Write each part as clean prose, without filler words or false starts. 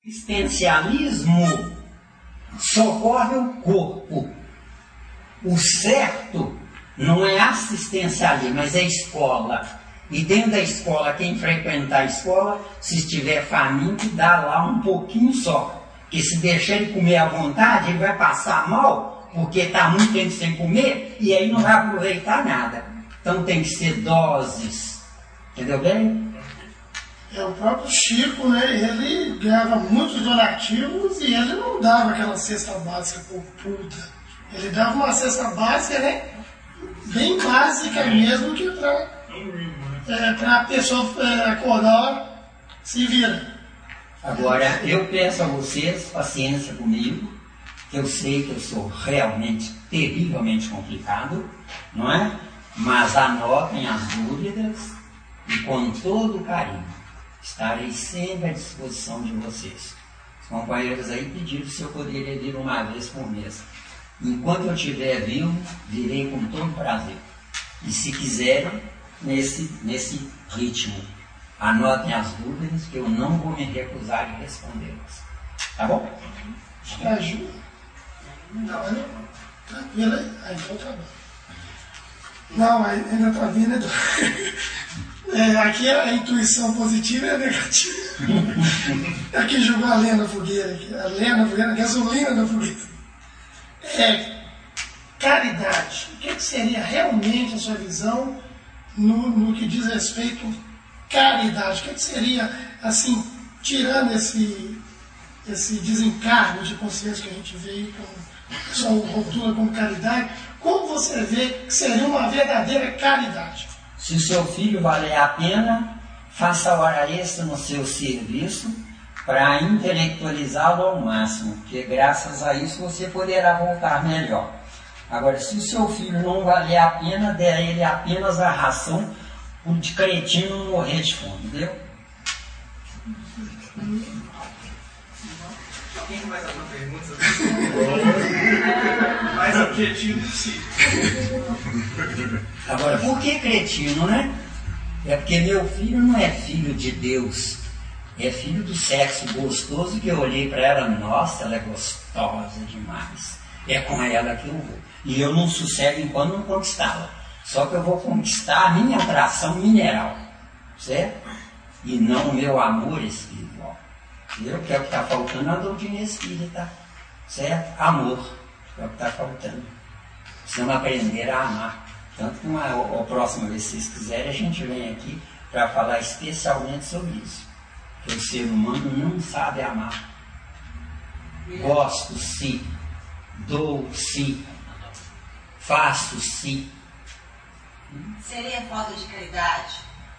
Existencialismo socorre o corpo. O certo não é assistencialismo, mas é escola. E dentro da escola, quem frequentar a escola, se estiver faminto, dá lá um pouquinho só. Porque se deixar ele comer à vontade, ele vai passar mal, porque está muito tempo sem comer, e aí não vai aproveitar nada. Então tem que ser doses. Entendeu bem? O próprio Chico, né, ele ganhava muitos donativos e ele não dava aquela cesta básica por puta. Ele dava uma cesta básica, né, bem básica mesmo, que para a pessoa acordar, se vira. Agora, eu peço a vocês paciência comigo, que eu sei que eu sou realmente terrivelmente complicado, não é? Mas anotem as dúvidas e com todo carinho. Estarei sempre à disposição de vocês. Os companheiros aí pediram se eu poderia vir uma vez por mês. Enquanto eu estiver vivo, virei com todo prazer. E se quiserem, nesse ritmo, anotem as dúvidas, que eu não vou me recusar de respondê-las. Tá bom? Ajuda. Não, tranquilo aí. Então tá bom. Não, ainda está vindo. Aqui a intuição positiva é negativa. Aqui jogou a lenha na fogueira. A lenha na fogueira, a gasolina na fogueira. Caridade. O que seria realmente a sua visão no que diz respeito à caridade? O que seria, assim, tirando esse desencargo de consciência que a gente vê aí, com sua rotula como caridade, como você vê que seria uma verdadeira caridade? Se o seu filho valer a pena, faça hora extra no seu serviço para intelectualizá-lo ao máximo, porque graças a isso você poderá voltar melhor. Agora, se o seu filho não valer a pena, dê a ele apenas a ração de cretino não morrer de fome, entendeu? Tem mais alguma pergunta? Mais objetivo possível. Agora, por que cretino, né? É porque meu filho não é filho de Deus, é filho do sexo gostoso, que eu olhei para ela, nossa, ela é gostosa demais. É com ela que eu vou. E eu não sossego enquanto não conquistá-la. Só que eu vou conquistar a minha atração mineral, certo? E não o meu amor espiritual. Entendeu? Que é o que está faltando na doutrina espírita, certo? Amor, é o que está faltando. Precisamos aprender a amar. Tanto que a próxima vez, se vocês quiserem, a gente vem aqui para falar especialmente sobre isso. Que o ser humano não sabe amar. Gosto-se, dou-se, faço-se. Seria falta de caridade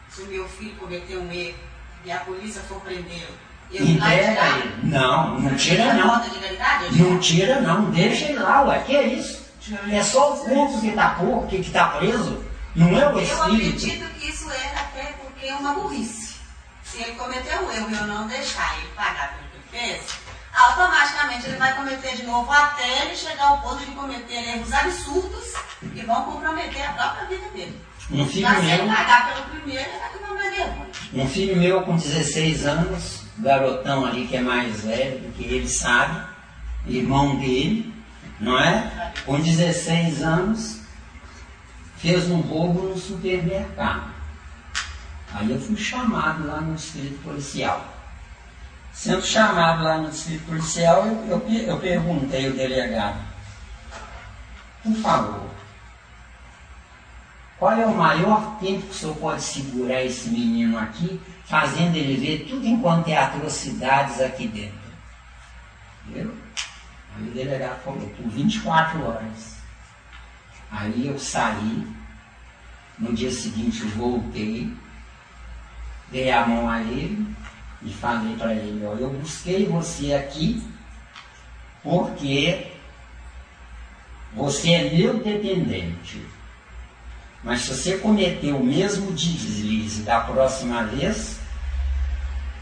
se o meu filho cometeu um erro e a polícia for prendê-lo? Entrega ele. Não tira não. Falta de caridade? Não tira não, deixa ele lá, ué. Que é isso? É só o corpo que está porco, que está preso. Não é o espírito. Eu acredito que isso é até porque é uma burrice. Se ele cometer um erro e eu não deixar ele pagar pelo que ele fez, automaticamente ele vai cometer de novo até ele chegar ao ponto de cometer erros absurdos e vão comprometer a própria vida dele. Um filho Mas se meu, ele pagar pelo primeiro, ele vai comprometer vergonha. um filho meu com 16 anos, garotão ali que é mais velho do que ele sabe, irmão dele, não é? Com 16 anos, fez um roubo no supermercado. Aí eu fui chamado lá no distrito policial. Sendo chamado lá no distrito policial, eu perguntei ao delegado, por favor, qual é o maior tempo que o senhor pode segurar esse menino aqui, fazendo ele ver tudo enquanto é atrocidades aqui dentro? Entendeu? Aí o delegado falou, por 24 horas. Aí eu saí, no dia seguinte eu voltei, dei a mão a ele e falei para ele, ó, eu busquei você aqui porque você é meu dependente. Mas se você cometer o mesmo deslize da próxima vez,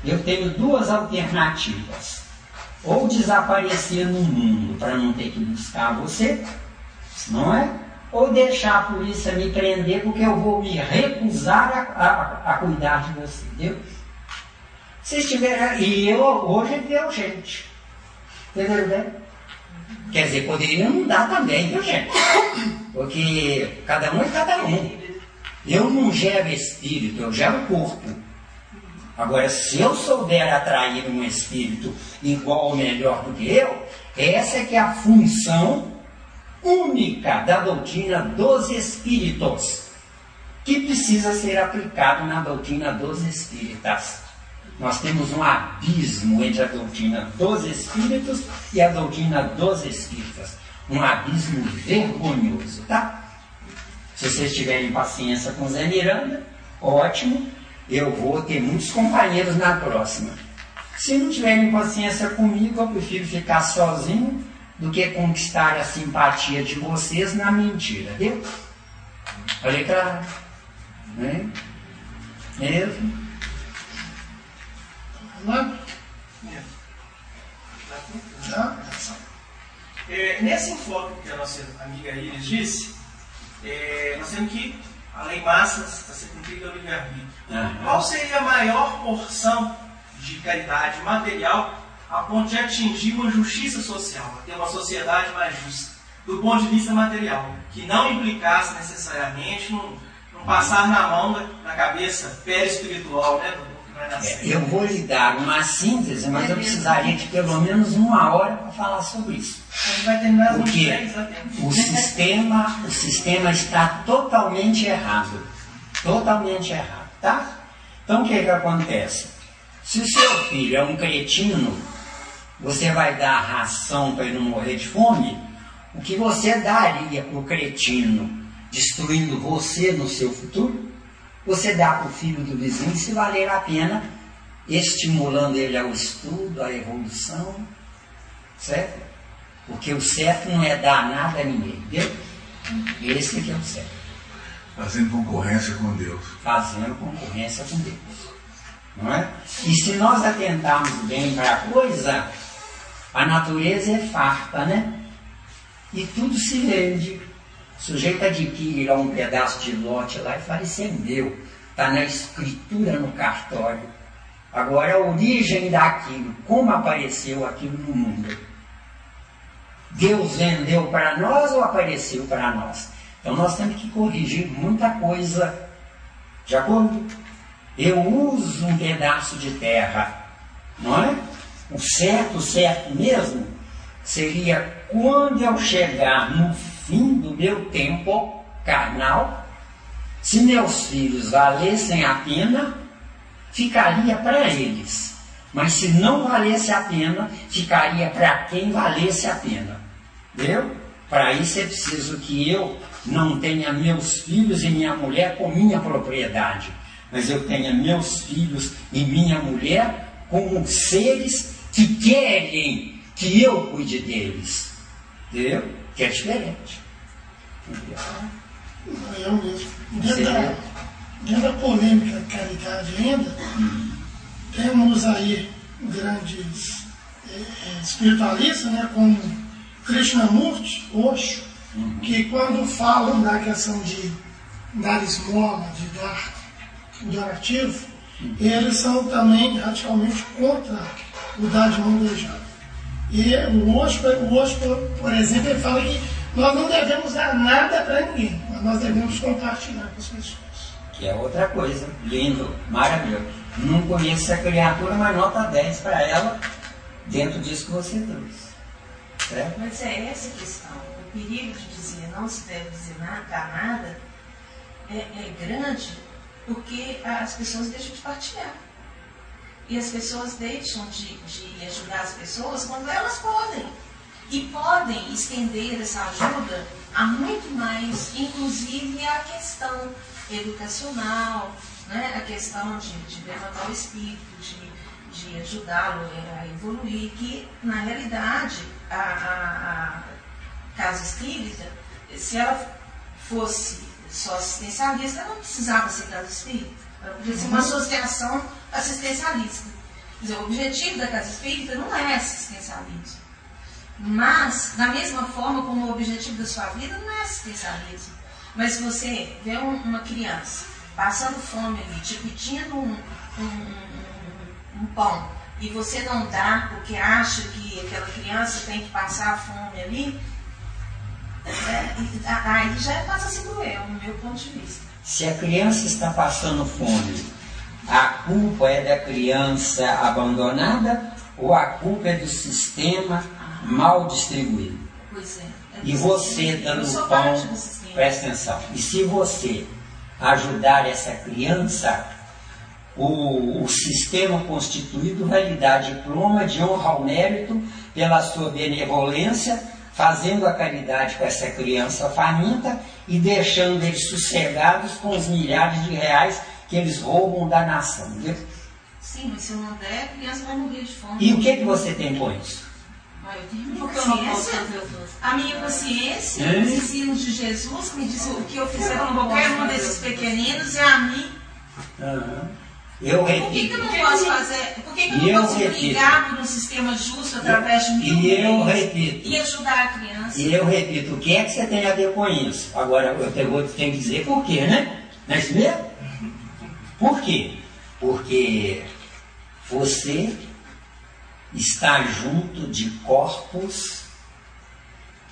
eu tenho duas alternativas. Ou desaparecer no mundo para não ter que buscar você, não é? Ou deixar a polícia me prender porque eu vou me recusar a cuidar de você, entendeu? Vocês tiveram. E eu hoje deu gente. Entendeu bem? Quer dizer, poderia não dar também, viu, gente? Porque cada um é cada um. Eu não gero espírito, eu gero corpo. Agora, se eu souber atrair um espírito igual ou melhor do que eu, essa é que é a função única da doutrina dos espíritos, que precisa ser aplicado na doutrina dos espíritas. Nós temos um abismo entre a doutrina dos espíritos e a doutrina dos espíritas. Um abismo vergonhoso, tá? Se vocês tiverem paciência com Zé Miranda, ótimo. Eu vou ter muitos companheiros na próxima. Se não tiverem paciência comigo, eu prefiro ficar sozinho do que conquistar a simpatia de vocês na mentira, viu? Olha claro. Né? Mesmo? Nesse enfoque que a nossa amiga Iris disse, nós temos que a lei máxima está sendo cumprida ao livre-arbítrio. Qual seria a maior porção de caridade material a ponto de atingir uma justiça social, a ter uma sociedade mais justa, do ponto de vista material, que não implicasse necessariamente num passar na mão, na cabeça perispiritual, né? Eu vou lhe dar uma síntese, mas eu precisaria de pelo menos 1 hora para falar sobre isso. Porque o sistema está totalmente errado. Totalmente errado, tá? Então o que acontece? Se o seu filho é um cretino, você vai dar ração para ele não morrer de fome? O que você daria para o cretino, destruindo você no seu futuro? Você dá para o filho do vizinho se valer a pena, estimulando ele ao estudo, à evolução, certo? Porque o certo não é dar nada a ninguém, entendeu? Esse que é o certo. Fazendo concorrência com Deus. Fazendo concorrência com Deus. Não é? E se nós atentarmos bem para a coisa, a natureza é farta, né? E tudo se vende. O sujeito adquire lá um pedaço de lote lá e fala, isso é meu. Está na escritura no cartório. Agora a origem daquilo, como apareceu aquilo no mundo. Deus vendeu para nós ou apareceu para nós? Então nós temos que corrigir muita coisa. De acordo? Eu uso um pedaço de terra, não é? O certo mesmo, seria quando eu chegar no fim do meu tempo carnal, se meus filhos valessem a pena, ficaria para eles. Mas se não valesse a pena, ficaria para quem valesse a pena. Entendeu? Para isso é preciso que eu não tenha meus filhos e minha mulher com minha propriedade, mas eu tenha meus filhos e minha mulher como seres que querem que eu cuide deles. Entendeu? Que é diferente. Eu mesmo. Dentro da polêmica de caridade ainda, temos aí grandes espiritualistas, né, como Krishnamurti, Osho, que quando falam da questão de dar esmola, de dar o donativo, eles são também radicalmente contra o dar de mão beijada. E o Osho, por exemplo, ele fala que nós não devemos dar nada para ninguém, mas nós devemos compartilhar com as pessoas. Que é outra coisa, lindo, maravilhoso. Não conheço essa criatura, mas nota 10 para ela, dentro disso que você trouxe. Certo? Mas é essa a questão. O perigo de dizer não se deve dizer nada é grande, porque as pessoas deixam de partilhar. E as pessoas deixam de ajudar as pessoas quando elas podem. E podem estender essa ajuda a muito mais, inclusive a questão educacional, né? A questão de levantar o espírito, de ajudá-lo a evoluir, que na realidade a casa espírita, se ela fosse só assistencialista, ela não precisava ser casa espírita, ela podia ser uma associação assistencialista. Quer dizer, o objetivo da casa espírita não é assistencialismo. Mas, da mesma forma como o objetivo da sua vida não é assistencialismo. Mas se você vê uma criança passando fome ali, te pedindo um pão e você não dá porque acha que aquela criança tem que passar fome ali, aí já passa a ser cruel, no meu ponto de vista. Se a criança está passando fome, a culpa é da criança abandonada ou a culpa é do sistema mal distribuído? Pois é. E você dando o pão, presta atenção, e se você ajudar essa criança, o sistema constituído vai lhe dar diploma de honra ao mérito pela sua benevolência, fazendo a caridade com essa criança faminta e deixando eles sossegados com os milhares de reais que eles roubam da nação. Viu? Sim, mas se eu não der, a criança vai morrer de fome. E o que você tem com isso? Eu tenho consciência, a minha consciência, os ensinos de Jesus, que me diz o que eu fizer com qualquer um desses pequeninos é a mim. Eu repito. Por que eu não posso fazer? Por que eu não posso brigar por um sistema justo através de mil repito. E ajudar a criança? E eu repito, o que é que você tem a ver com isso? Agora eu tenho que dizer por quê, né? Não é isso mesmo? Por quê? Porque você está junto de corpos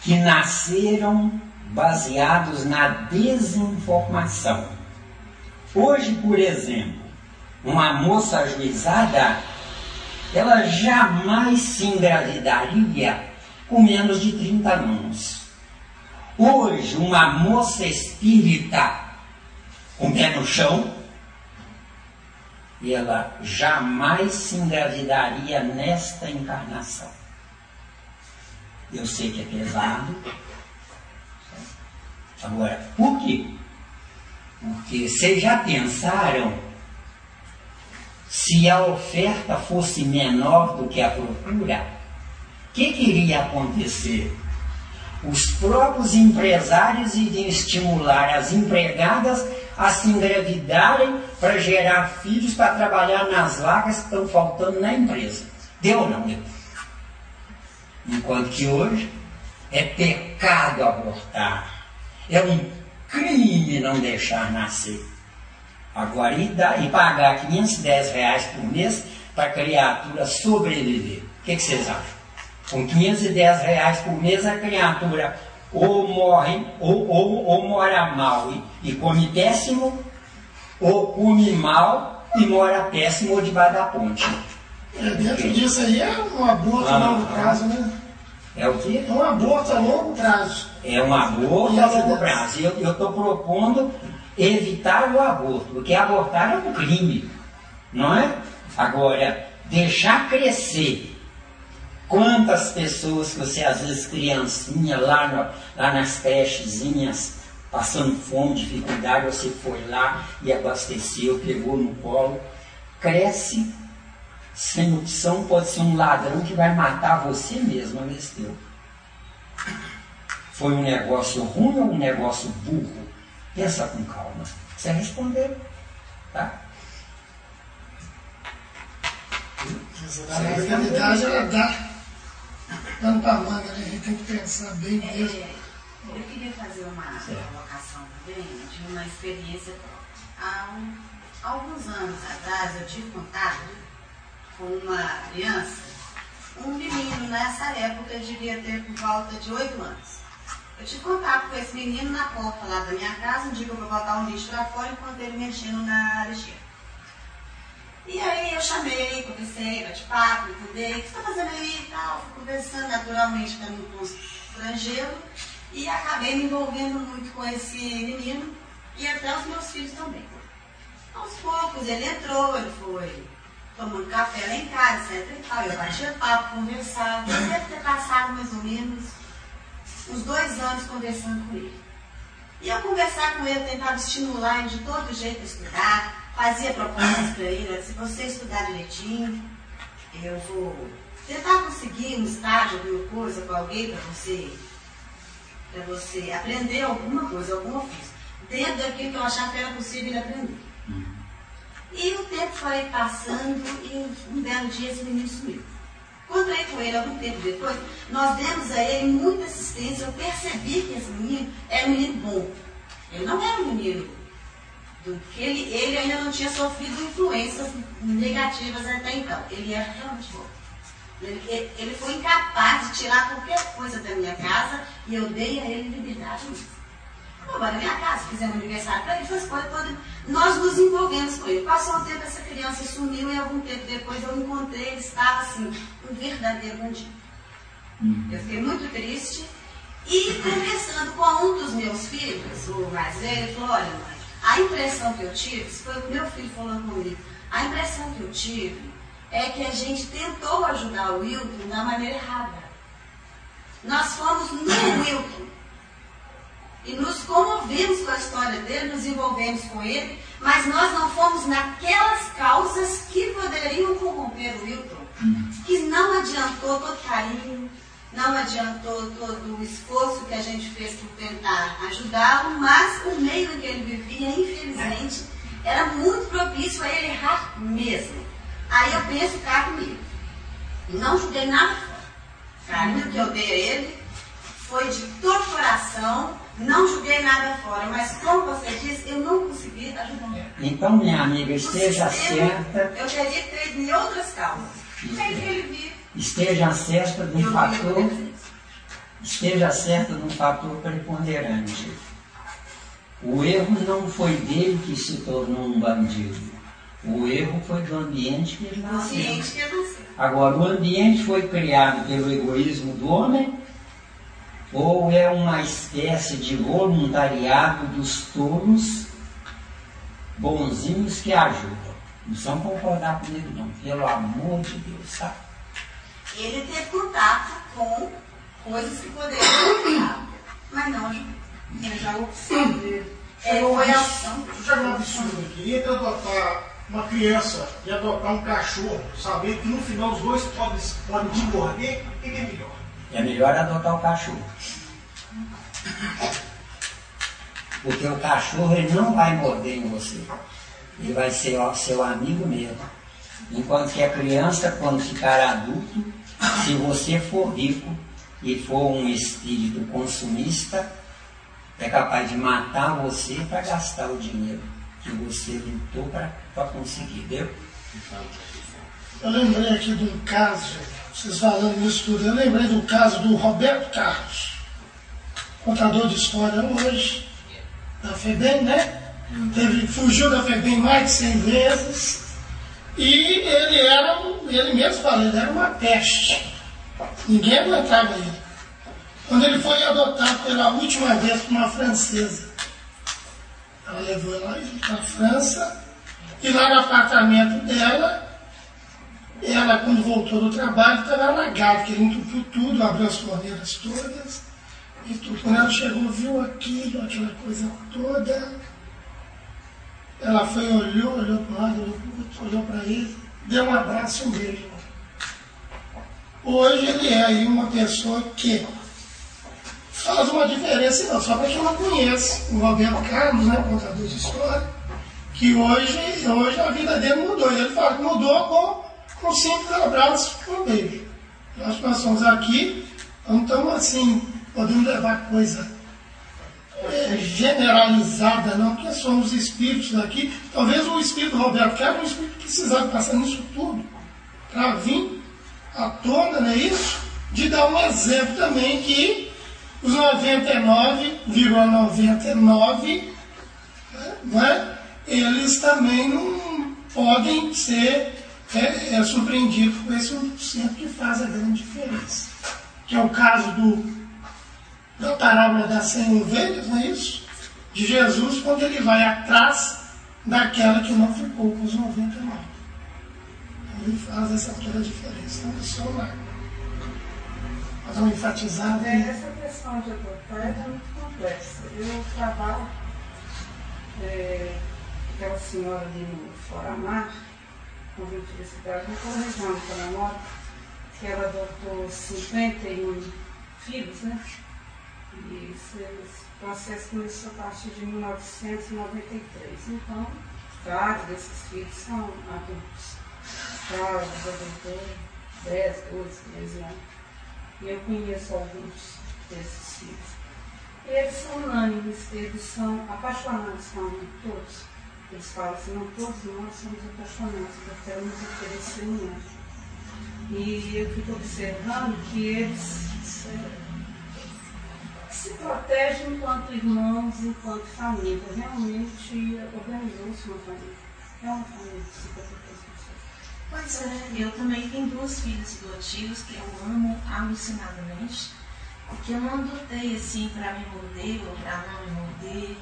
que nasceram baseados na desinformação. Hoje, por exemplo, uma moça ajuizada, ela jamais se engravidaria com menos de 30 anos. Hoje, uma moça espírita com o pé no chão, ela jamais se engravidaria nesta encarnação. Eu sei que é pesado. Agora, por quê? Porque vocês já pensaram se a oferta fosse menor do que a procura? O que iria acontecer? Os próprios empresários iriam estimular as empregadas a se engravidarem para gerar filhos para trabalhar nas vagas que estão faltando na empresa. Deu ou não deu? Enquanto que hoje é pecado abortar. É um crime não deixar nascer. Agora, e pagar R$510 por mês para a criatura sobreviver. O que vocês acham? Com R$510 por mês a criatura ou morre, ou mora mal e come péssimo, ou come mal e mora péssimo ou debaixo da ponte. Dentro disso aí é um aborto a longo prazo, né? É o quê? É um aborto a longo prazo. É um aborto a longo prazo. E eu estou propondo evitar o aborto, porque abortar é um crime, não é? Agora, deixar crescer. Quantas pessoas que você, às vezes, criancinha, lá nas crechezinhas, passando fome, dificuldade, você foi lá e abasteceu, pegou no colo, cresce sem opção, pode ser um ladrão que vai matar você mesmo, teu. Foi um negócio ruim ou um negócio burro? Pensa com calma. Você respondeu, tá? A realidade, ela dá dando para manga, né? A gente tem que pensar bem mesmo. Eu queria fazer uma colocação também de uma experiência. Há alguns anos atrás eu tive contato com uma criança, um menino nessa época, eu devia ter por volta de 8 anos. Eu tive contato com esse menino na porta lá da minha casa, um dia que eu vou botar um lixo lá fora enquanto ele mexendo na lixeira. E aí eu chamei, conversei, bate-papo, entendei, o que você está fazendo aí e tal, fui conversando naturalmente para não constrangê-lo e acabei me envolvendo muito com esse menino e até os meus filhos também. Aos poucos ele entrou, ele foi tomando café lá em casa, etc e tal, eu batia papo, conversava, deve ter passado mais ou menos uns 2 anos conversando com ele. E eu conversar com ele, tentava estimular ele de todo jeito a estudar, fazia propostas para ele, se você estudar direitinho, eu vou tentar conseguir um estágio, alguma coisa com alguém para você aprender alguma coisa, algum ofício, dentro daquilo que eu achava que era possível ele aprender. E o tempo foi passando e um belo dia esse menino sumiu. Encontrei com ele algum tempo depois, nós demos a ele muita assistência, eu percebi que esse menino era um menino bom. Ele não era um menino do que ele ainda não tinha sofrido influências negativas até então. Ele era realmente bom. Ele foi incapaz de tirar qualquer coisa da minha casa e eu dei a ele liberdade mesmo. Agora, na minha casa, fizemos aniversário para ele, fez coisa toda. Nós nos envolvemos com ele. Passou um tempo, essa criança sumiu e algum tempo depois eu encontrei, ele estava assim, um verdadeiro bandido. Eu fiquei muito triste e conversando com um dos meus filhos, o mais velho, ele falou, olha mãe, a impressão que eu tive, isso foi o meu filho falando comigo, a impressão que eu tive é que a gente tentou ajudar o Wilton da maneira errada. Nós fomos no Wilton e nos comovemos com a história dele, nos envolvemos com ele, mas nós não fomos naquelas causas que poderiam corromper o Wilton, que não adiantou todo carinho, não adiantou todo o esforço que a gente fez por tentar ajudá-lo, mas o meio em que ele vivia, infelizmente, era muito propício a ele errar mesmo. Aí eu penso cá comigo, não julguei nada fora. O carinho que eu dei a ele foi de todo coração, não julguei nada fora, mas como você disse, eu não consegui ajudar. Então, minha amiga, esteja certa. Eu teria que ter em outras causas. É que ele vive. Esteja certa de um fator. Esteja certa de um fator preponderante. O erro não foi dele que se tornou um bandido. O erro foi do ambiente que ele nasceu. Agora, o ambiente foi criado pelo egoísmo do homem ou é uma espécie de voluntariado dos tolos bonzinhos que ajudam? Não precisam concordar comigo não, pelo amor de Deus, sabe? Ele teve contato com coisas que poderiam ajudar, mas não ajudou. Ele já opção dele. Foi a opção. Já é um absurdo aqui. Entre adotar uma criança e adotar um cachorro, saber que no final os dois podem te morder, o que é melhor? É melhor adotar o cachorro. Porque o cachorro ele não vai morder em você. Ele vai ser seu amigo mesmo. Enquanto que a criança, quando ficar adulto, se você for rico e for um espírito consumista, é capaz de matar você para gastar o dinheiro que você lutou para conseguir, deu? Eu lembrei aqui de um caso, vocês falando nisso tudo, eu lembrei do caso do Roberto Carlos, contador de história hoje, da FEBEM, né? Fugiu da FEBEM mais de 100 vezes e ele mesmo fala, ele era uma peste. Ninguém aguentava ele. Quando ele foi adotado pela última vez por uma francesa, ela levou ele para a França e lá no apartamento dela, ela quando voltou do trabalho estava alagada, porque ele entupiu tudo, abriu as torneiras todas e tudo. Quando ela chegou, viu aquilo, aquela coisa toda, ela foi, olhou para um lado, olhou para ele, deu um abraço e um beijo. Hoje ele é aí uma pessoa que faz uma diferença, não, só para quem não conhece, o Roberto Carlos, né, contador de história, que hoje a vida dele mudou. E ele fala que mudou com um simples abraço e um beijo. Nós estamos aqui, não estamos assim, podemos levar coisa generalizada, não, porque somos espíritos aqui. Talvez o espírito do Roberto Carlos, um espírito que precisava passar nisso tudo, para vir à tona, não é isso? De dar um exemplo também que os 99,99, né, eles também não podem ser surpreendidos com esse 1% que faz a grande diferença. Que é o caso da parábola das 100 ovelhas, não é isso? De Jesus, quando ele vai atrás daquela que não ficou com os 99. Ele faz essa toda a diferença. Então, só lá. Mas vamos enfatizar. Essa questão de adotar é muito complexa. Eu trabalho aquela senhora ali no Foramar, com 20 de cidade, naquela região de Paramora, que ela adotou 51 filhos, né? E esse processo começou a partir de 1993. Então, vários desses filhos são adultos. Carlos adotou 10, 12, 13 anos. E eu conheço alguns desses filhos. Eles são unânimes, eles são apaixonados, são todos. eles falam assim, não, todos nós somos apaixonados, porque temos interesse semelhante. E eu fico observando que eles se protegem enquanto irmãos, enquanto família. Realmente organizou-se uma família. É uma família que se protege as pessoas. Pois é, eu também tenho 2 filhos adotivos que eu amo alucinadamente, e que eu não adotei assim para me morder ou para não me morder.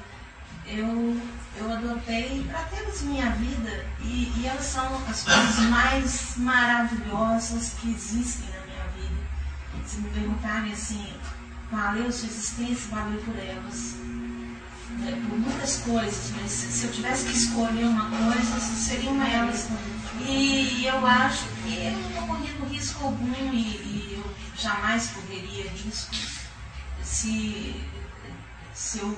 Eu adotei para termos minha vida, e elas são as coisas mais maravilhosas que existem na minha vida. Se me perguntarem assim, valeu sua existência, valeu por elas. Por muitas coisas, mas se eu tivesse que escolher uma coisa, seriam elas. E eu acho que eu não estou correndo risco algum, e eu jamais correria risco se eu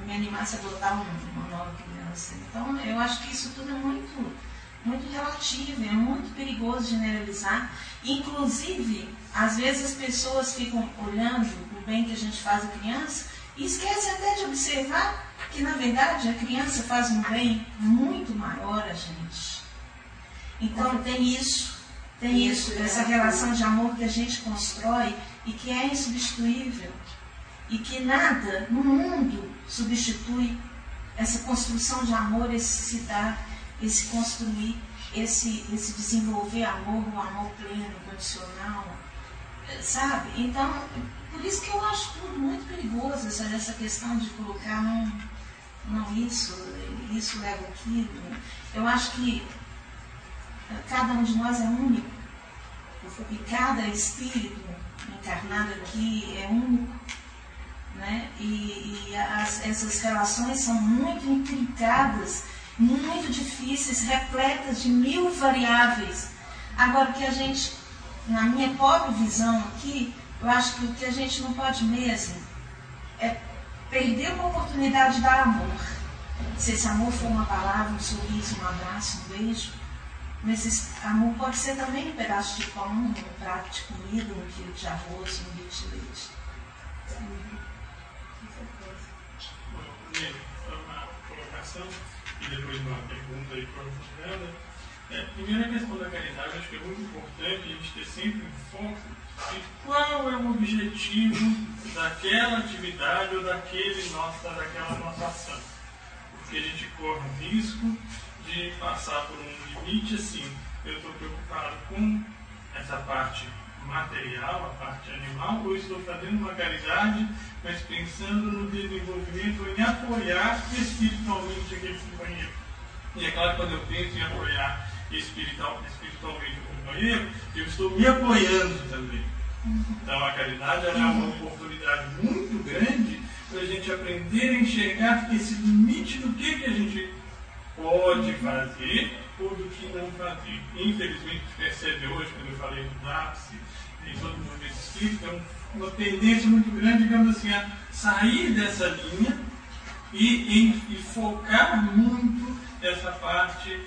me animasse a adotar uma nova criança. Então, eu acho que isso tudo é muito, muito relativo, é muito perigoso generalizar. Inclusive, às vezes as pessoas ficam olhando o bem que a gente faz à criança e esquecem até de observar que, na verdade, a criança faz um bem muito maior a gente. Então, tem isso, essa relação de amor que a gente constrói e que é insubstituível. E que nada no mundo substitui essa construção de amor, esse se dar, esse construir, esse desenvolver amor, um amor pleno, condicional, sabe? Então, por isso que eu acho tudo muito perigoso, essa questão de colocar não isso leva aquilo. Eu acho que cada um de nós é único, e cada espírito encarnado aqui é único. Né? E essas relações são muito intrincadas, muito difíceis, repletas de 1000 variáveis. Agora, que a gente, na minha pobre visão aqui, eu acho que o que a gente não pode mesmo é perder uma oportunidade de dar amor. Se esse amor for uma palavra, um sorriso, um abraço, um beijo, mas esse amor pode ser também um pedaço de pão, um prato de comida, um quilo de arroz, um litro de leite. Uma colocação e depois uma pergunta aí para a Fernanda. Primeiro, a questão da caridade, acho que é muito importante a gente ter sempre um foco de qual é o objetivo daquela atividade ou daquela nossa ação. Porque a gente corre o risco de passar por um limite assim, eu estou preocupado com essa parte material, a parte animal, ou estou fazendo uma caridade, mas pensando no desenvolvimento, em apoiar espiritualmente aquele companheiro. E é claro que quando eu penso em apoiar espiritualmente o companheiro, eu estou me apoiando também. Então a caridade é uma oportunidade muito grande para a gente aprender a enxergar esse limite do que a gente pode fazer ou do que não fazer. Infelizmente, percebe hoje, quando eu falei do ápice, em todo o movimento espírita, é uma tendência muito grande, digamos assim, a sair dessa linha e focar muito essa parte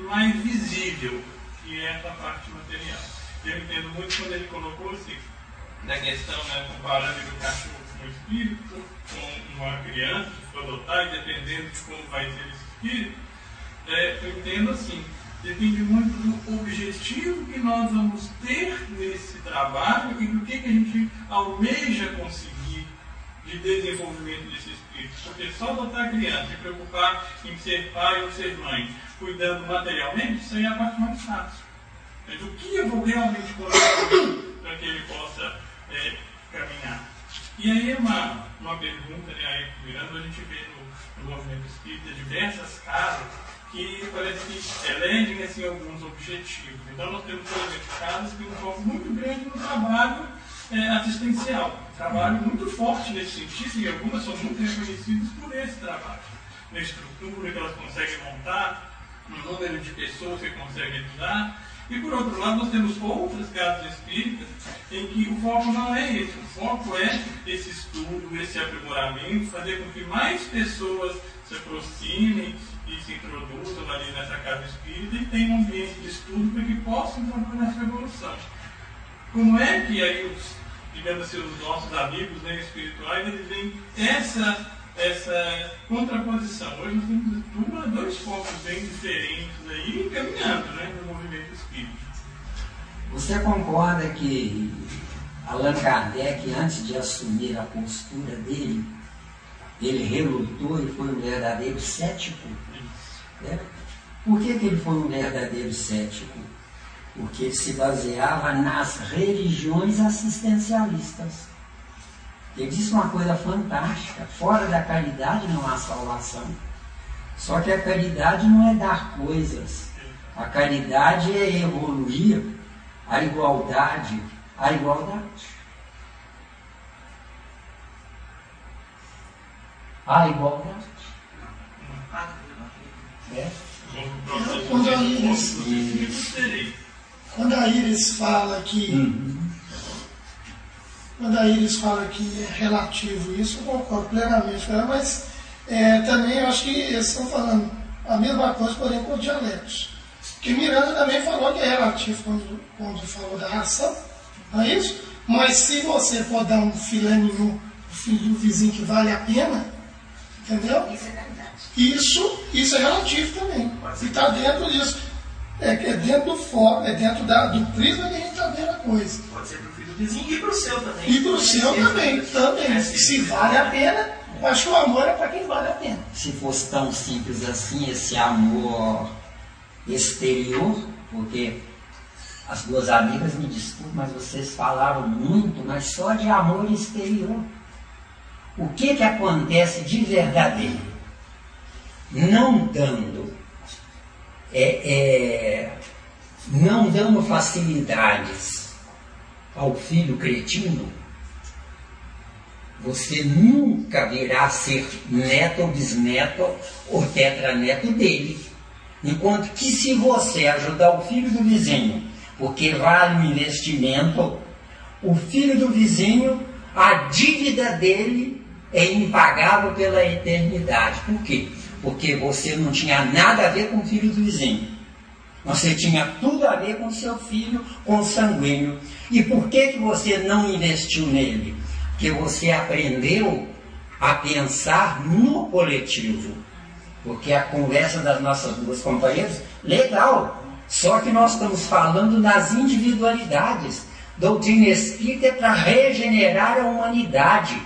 mais visível, que é essa parte material. Eu entendo muito quando ele colocou assim, na questão, comparando o cachorro com o espírito, com uma criança, se for adotar, e dependendo de como vai ser esse espírito, eu entendo assim, depende muito do objetivo que nós vamos ter nesse trabalho e do que a gente almeja conseguir de desenvolvimento desse espírito. Porque só adotar a criança e preocupar em ser pai ou ser mãe, cuidando materialmente, isso aí é a parte mais fácil. Mas o que eu vou realmente colocar para que ele possa caminhar? E aí é uma pergunta, aí mirando, a gente vê no movimento espírita diversas casas que parece que elegem assim, alguns objetivos. Então nós temos, por exemplo, casas que têm um foco muito grande no trabalho assistencial. Um trabalho muito forte nesse sentido, e algumas são muito reconhecidas por esse trabalho. Na estrutura que elas conseguem montar, no número de pessoas que conseguem ajudar. E por outro lado, nós temos outras casas espíritas em que o foco não é esse. O foco é esse estudo, esse aprimoramento, fazer com que mais pessoas se aproximem e se introduzam ali nessa casa espírita e tenham um ambiente de estudo para que possam entrar nessa evolução. Como é que aí digamos assim, os nossos amigos espirituais, eles veem essa essa contraposição. Hoje nós temos dois focos bem diferentes aí, caminhando, né, no movimento espírita. Você concorda que Allan Kardec, antes de assumir a postura dele, ele relutou e foi um verdadeiro cético? Né? Por que ele foi um verdadeiro cético? Porque ele se baseava nas religiões assistencialistas. Ele disse uma coisa fantástica: fora da caridade não há salvação. Só que a caridade não é dar coisas. A caridade é evoluir a igualdade. A igualdade. A igualdade. É. Quando a Iris fala que quando a Iris fala que é relativo isso, eu concordo plenamente com ela, mas também eu acho que eles estão falando a mesma coisa, porém com dialetos. Porque Miranda também falou que é relativo quando falou da ração, não é isso? Mas se você for dar um filé mignon pro filho do vizinho que vale a pena, entendeu? Isso é verdade. Isso é relativo também. E está dentro disso. É dentro do foco, é dentro do prisma que a gente está vendo a coisa. Pode ser para o filho do vizinho e para o seu também. E para o seu também. Se vale a pena, eu acho que o amor é para quem vale a pena. Se fosse tão simples assim, esse amor exterior, porque as duas amigas, me desculpem, mas vocês falaram muito, mas só de amor exterior. O que acontece de verdadeiro? Não dando facilidades ao filho cretino, você nunca virá ser neto ou bisneto ou tetraneto dele. Enquanto que se você ajudar o filho do vizinho, porque vale um investimento, o filho do vizinho, a dívida dele é impagável pela eternidade. Por quê? Porque você não tinha nada a ver com o filho do vizinho. Você tinha tudo a ver com seu filho consanguíneo. E por que você não investiu nele? Porque você aprendeu a pensar no coletivo. Porque a conversa das nossas duas companheiras, legal. Só que nós estamos falando das individualidades. Doutrina espírita é para regenerar a humanidade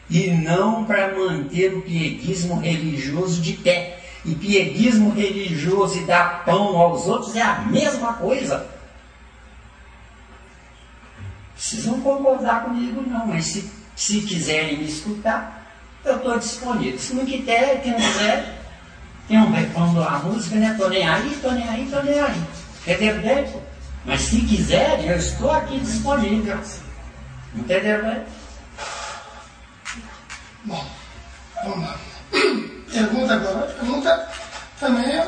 e não para manter o pieguismo religioso de pé. E pieguismo religioso e dar pão aos outros é a mesma coisa. Precisam concordar comigo não, mas se quiserem me escutar, eu estou disponível. Se não quiser, quem quiser, tem um refrão da música, né? Estou nem aí, estou nem aí, estou nem aí. Entendeu? Mas se quiserem, eu estou aqui disponível. Entendeu, né? Bom, vamos lá. Pergunta agora. Pergunta também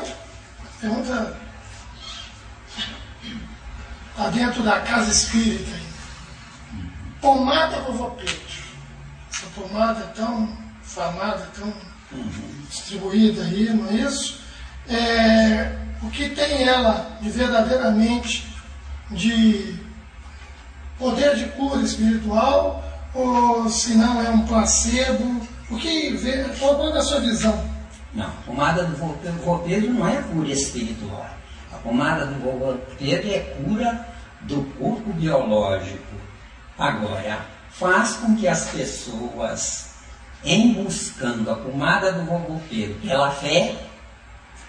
pergunta está dentro da casa espírita. Pomada vovó Pedro. Essa pomada tão famada, tão distribuída aí, não é isso? O que tem ela de verdadeiramente de poder de cura espiritual, ou se não é um placebo? Qual é a sua visão? Não, a pomada do vovô Pedro não é cura espiritual. A pomada do vovô Pedro é cura do corpo biológico. Agora, faz com que as pessoas, em buscando a pomada do vovô Pedro pela fé,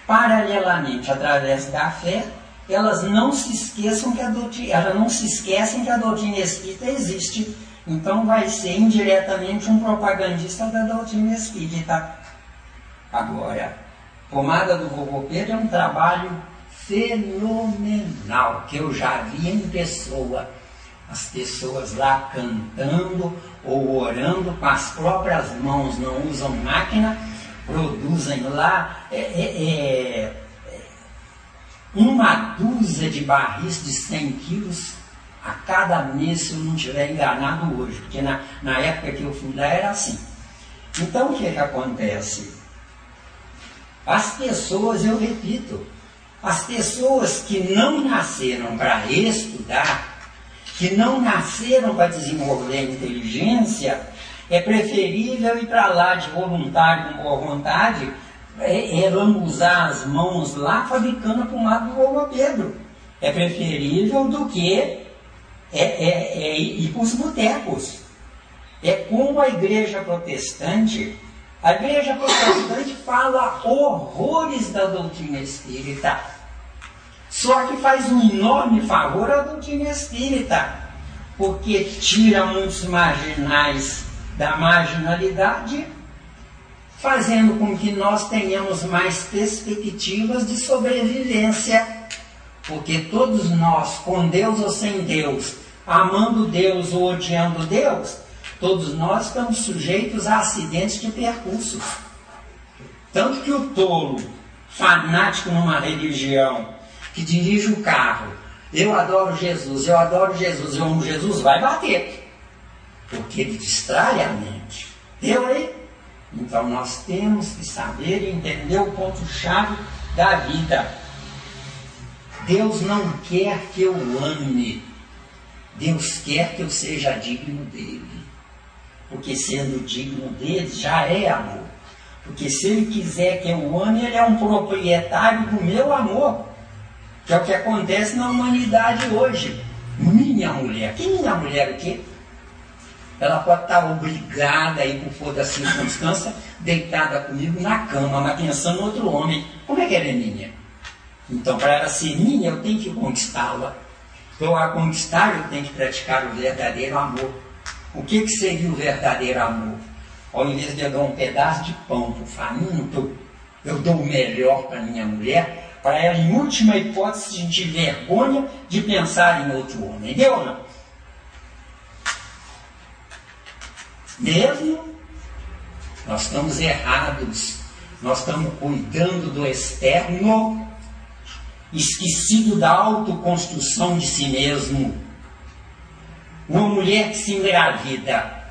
paralelamente, através da fé, elas não se esqueçam que a doutrina espírita existe. Então vai ser indiretamente um propagandista da doutrina espírita. Agora, pomada do vovô Pedro é um trabalho fenomenal, que eu já vi em pessoa. As pessoas lá cantando ou orando com as próprias mãos, não usam máquina, produzem lá uma dúzia de barris de 100 quilos a cada mês, se eu não estiver enganado hoje, porque na época que eu fui lá era assim. Então o que acontece? As pessoas, eu repito, as pessoas que não nasceram para estudar, que não nasceram para desenvolver a inteligência, É preferível ir para lá de voluntário com boa vontade, lambuzar as mãos lá fabricando a pomada do Vovô Pedro. É preferível do que ir para os botecos. É como a igreja protestante. A igreja protestante fala horrores da doutrina espírita. Só que faz um enorme favor à doutrina espírita, porque tira muitos marginais da marginalidade, fazendo com que nós tenhamos mais perspectivas de sobrevivência. Porque todos nós, com Deus ou sem Deus, amando Deus ou odiando Deus, todos nós estamos sujeitos a acidentes de percurso. Tanto que o tolo, fanático numa religião, que dirige o carro, eu adoro Jesus, eu amo Jesus, vai bater. Porque ele distrai a mente. Deu aí? Então nós temos que saber e entender o ponto-chave da vida. Deus não quer que eu ame. Deus quer que eu seja digno dele. Porque sendo digno dele já é amor. Porque se ele quiser que eu ame, ele é um proprietário do meu amor. Que é o que acontece na humanidade hoje. Minha mulher. Que minha mulher o quê? Ela pode estar obrigada a ir por força da circunstância, deitada comigo na cama, mas pensando em outro homem. Como é que ela é minha? Então, para ela ser minha, eu tenho que conquistá-la. Para a conquistar, eu tenho que praticar o verdadeiro amor. O que seria o verdadeiro amor? Ao invés de eu dar um pedaço de pão para o faminto, eu dou o melhor para minha mulher, para ela, em última hipótese, sentir vergonha de pensar em outro homem. Deu ou não? Mesmo nós estamos errados, nós estamos cuidando do externo, esquecido da autoconstrução de si mesmo. Uma mulher que se engravida,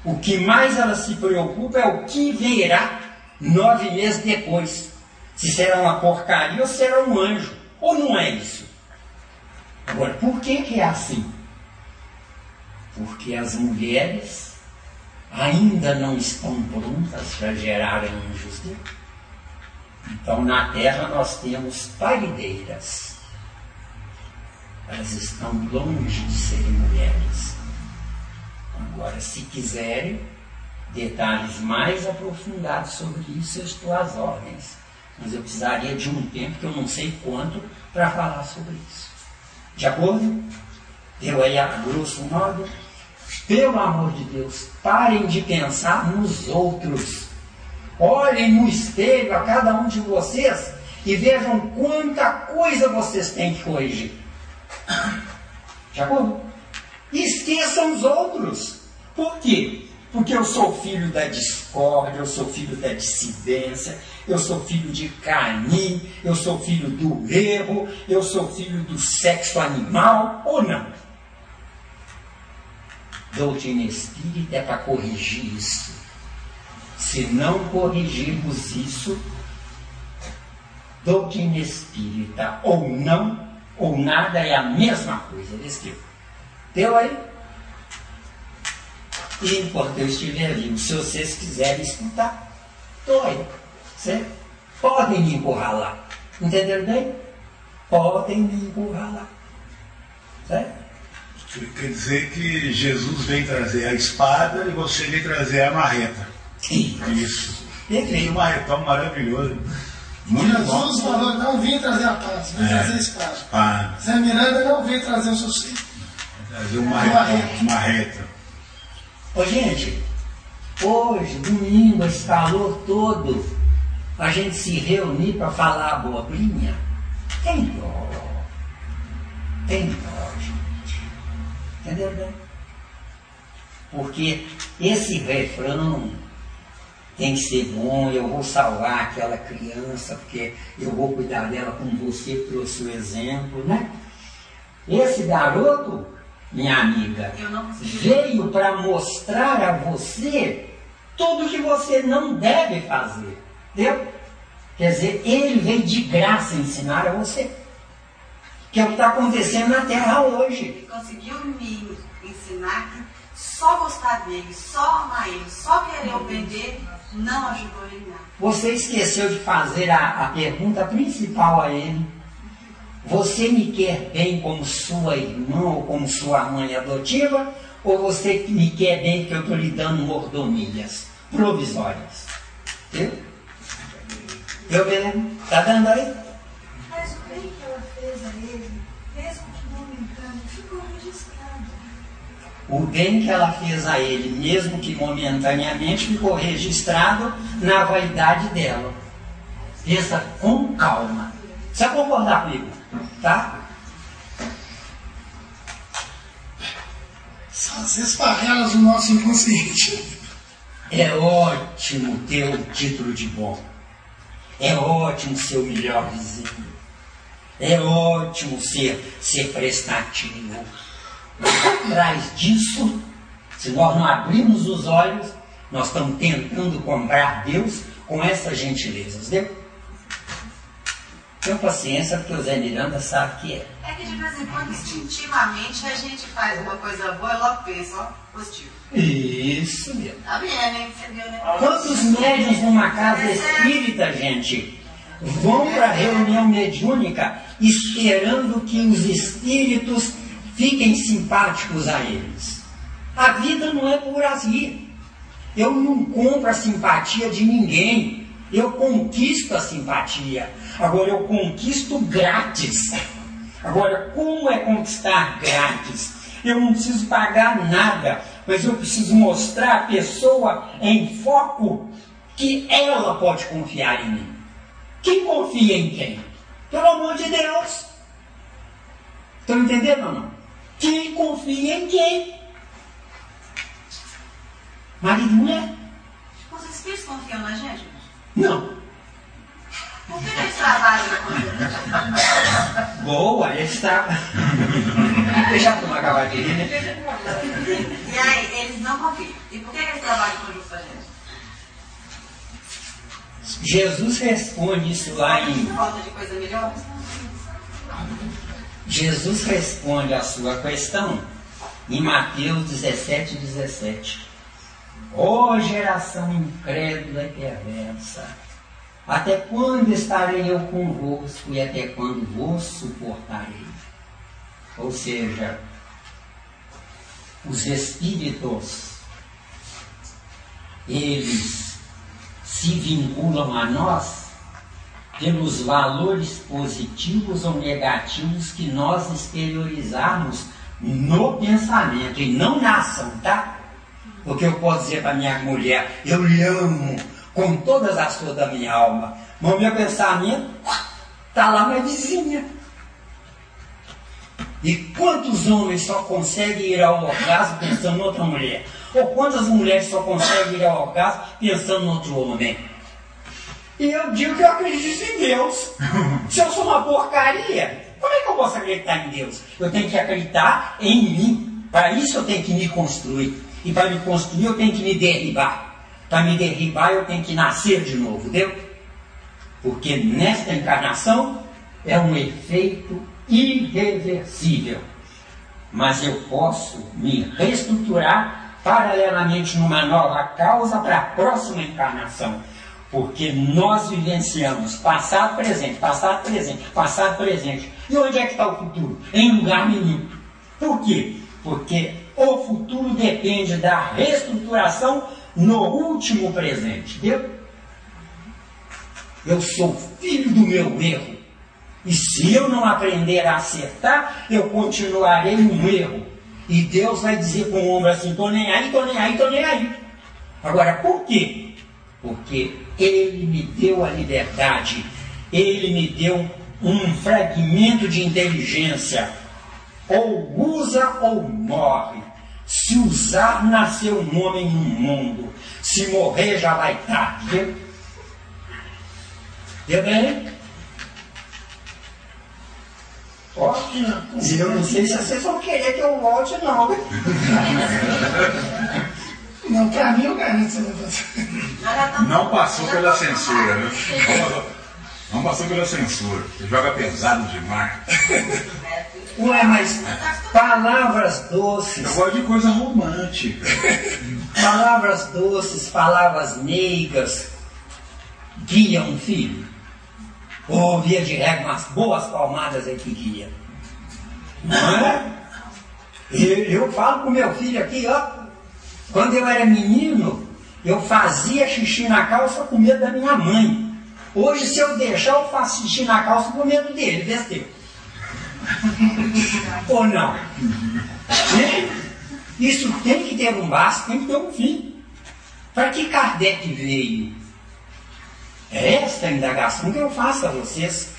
o que mais ela se preocupa é o que virá 9 meses depois. Se será uma porcaria ou será um anjo. Ou não é isso? Agora, por que é assim? Porque as mulheres ainda não estão prontas para gerar anjos. Né? Então, na Terra nós temos parideiras. Elas estão longe de serem mulheres. Agora, se quiserem detalhes mais aprofundados sobre isso, eu estou às ordens. Mas eu precisaria de um tempo, que eu não sei quanto, para falar sobre isso. De acordo? Deu aí a grosso modo? Pelo amor de Deus, parem de pensar nos outros. Olhem no espelho a cada um de vocês e vejam quanta coisa vocês têm que corrigir. De acordo? E esqueçam os outros. Por quê? Porque eu sou filho da discórdia, eu sou filho da dissidência, eu sou filho de Caim, eu sou filho do erro, eu sou filho do sexo animal, ou não? Doutrina espírita é para corrigir isso. Se não corrigirmos isso, doutrina espírita ou não, ou nada é a mesma coisa. Deu aí? E enquanto eu estiver vivo, se vocês quiserem escutar, estou aí. Certo? Podem me encurralar. Entenderam bem? Podem me encurralar. Certo? Quer dizer que Jesus vem trazer a espada e você vem trazer a marreta. Isso. Perfeito. Um marretão maravilhoso. Muito bom. Jesus falou, não vim trazer a paz, vim trazer a espada. Zé Miranda não veio trazer o sossego. Trazer uma marreta. Ô gente, hoje, domingo, esse calor todo, a gente se reunir para falar abobrinha, tem dó. Tem dó, gente. Entendeu bem? Porque esse refrão tem que ser bom, eu vou salvar aquela criança, porque eu vou cuidar dela como você trouxe o exemplo, né? Esse garoto, minha amiga, veio para mostrar a você tudo que você não deve fazer. Entendeu? Quer dizer, ele veio de graça ensinar a você. Que é o que está acontecendo na Terra hoje. Ele conseguiu me ensinar ensinar que só gostar dele, só amar ele, só querer o bem dele, não ajudou ele em nada. Você esqueceu de fazer a pergunta principal a ele. Você me quer bem como sua irmã ou como sua mãe adotiva? Ou você me quer bem porque eu estou lhe dando mordomias provisórias? Viu? Eu mesmo? Está dando aí? Mas o bem que ela fez a ele, mesmo que momentâneo, ficou registrado. O bem que ela fez a ele, mesmo que momentaneamente, ficou registrado na vaidade dela. Pensa com calma. Precisa concordar comigo, tá? São as esparrelas do nosso inconsciente. É ótimo ter o título de bom. É ótimo ser o melhor vizinho. É ótimo ser prestativo. Mas atrás disso, se nós não abrirmos os olhos, nós estamos tentando comprar Deus com essas gentilezas. Deu? Tenha paciência, porque o Zé Miranda sabe que é. É que de vez em quando, instintivamente, a gente faz uma coisa boa e logo pensa, ó, positivo. Isso mesmo. Tá vendo, hein? Você viu, né? Quantos médiuns numa casa espírita, gente, vão para a reunião mediúnica esperando que os espíritos fiquem simpáticos a eles? A vida não é por assim. Eu não compro a simpatia de ninguém. Eu conquisto a simpatia. Agora eu conquisto grátis. Agora, como é conquistar grátis? Eu não preciso pagar nada, mas eu preciso mostrar à pessoa em foco que ela pode confiar em mim. Quem confia em quem? Pelo amor de Deus. Estão entendendo ou não? Quem confia em quem? Marido e mulher? Os espíritos confiam na gente? Não. Por que eles trabalham com gente? Boa, ele está. Deixa eu tomar cavadinha, né? E aí, eles não confiam. E por que eles trabalham com a gente? Jesus responde isso lá em. Falta de coisa melhor? Jesus responde a sua questão em Mateus 17:17. Ó geração incrédula e perversa, até quando estarei eu convosco e até quando vos suportarei? Ou seja, os espíritos, eles se vinculam a nós pelos valores positivos ou negativos que nós exteriorizarmos no pensamento e não na ação, tá? Porque eu posso dizer para minha mulher, eu lhe amo com todas as forças da minha alma, mas o meu pensamento está lá na vizinha. E quantos homens só conseguem ir ao orgasmo pensando em outra mulher? Ou quantas mulheres só conseguem ir ao orgasmo pensando em outro homem? E eu digo que eu acredito em Deus. Se eu sou uma porcaria, como é que eu posso acreditar em Deus? Eu tenho que acreditar em mim. Para isso eu tenho que me construir. E para me construir eu tenho que me derribar. Para me derribar eu tenho que nascer de novo, entendeu? Porque nesta encarnação é um efeito irreversível. Mas eu posso me reestruturar paralelamente numa nova causa para a próxima encarnação. Porque nós vivenciamos passado, presente, passado, presente, passado, presente. E onde é que está o futuro? Em lugar nenhum. Por quê? Porque o futuro depende da reestruturação no último presente. Entendeu? Eu sou filho do meu erro. E se eu não aprender a acertar, eu continuarei no erro. E Deus vai dizer com o ombro assim, estou nem aí, estou nem aí, estou nem aí. Agora, por quê? Porque Ele me deu a liberdade. Ele me deu um fragmento de inteligência. Ou usa ou morre. Se usar, nasceu um homem no mundo. Se morrer, já vai tarde. Deu bem? Ó, e eu não sei se vocês vão querer que eu volte, não. Não, pra mim eu garanto que você vai fazer. Não passou pela censura, né? Não passou pela censura. Você joga pesado demais. Ué, mas palavras doces. Eu gosto de coisa romântica. Palavras doces, palavras meigas guiam um filho. Ou via de regra, umas boas palmadas aí que guia. Não é? Eu falo com meu filho aqui, ó. Quando eu era menino, eu fazia xixi na calça com medo da minha mãe. Hoje, se eu deixar, eu faço xixi na calça com medo dele, vestiu. Ou não? Isso tem que ter um basta, tem que ter um fim. Para que Kardec veio? É esta a indagação que eu faço a vocês.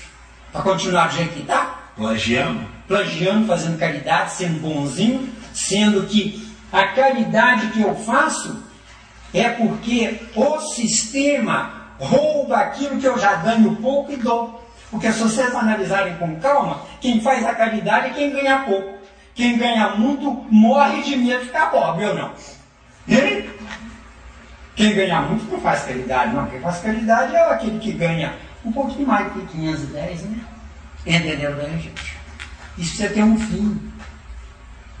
Para continuar do jeito que está? Plagiando, fazendo caridade, sendo bonzinho, sendo que a caridade que eu faço é porque o sistema rouba aquilo que eu já ganho pouco e dou. Porque se vocês analisarem com calma, quem faz a caridade é quem ganha pouco. Quem ganha muito morre de medo de ficar pobre, ou não? Quem ganha muito não faz caridade, não. Quem faz caridade é aquele que ganha um pouquinho mais do que 510, né? Entendeu bem, gente? Isso precisa ter um fim.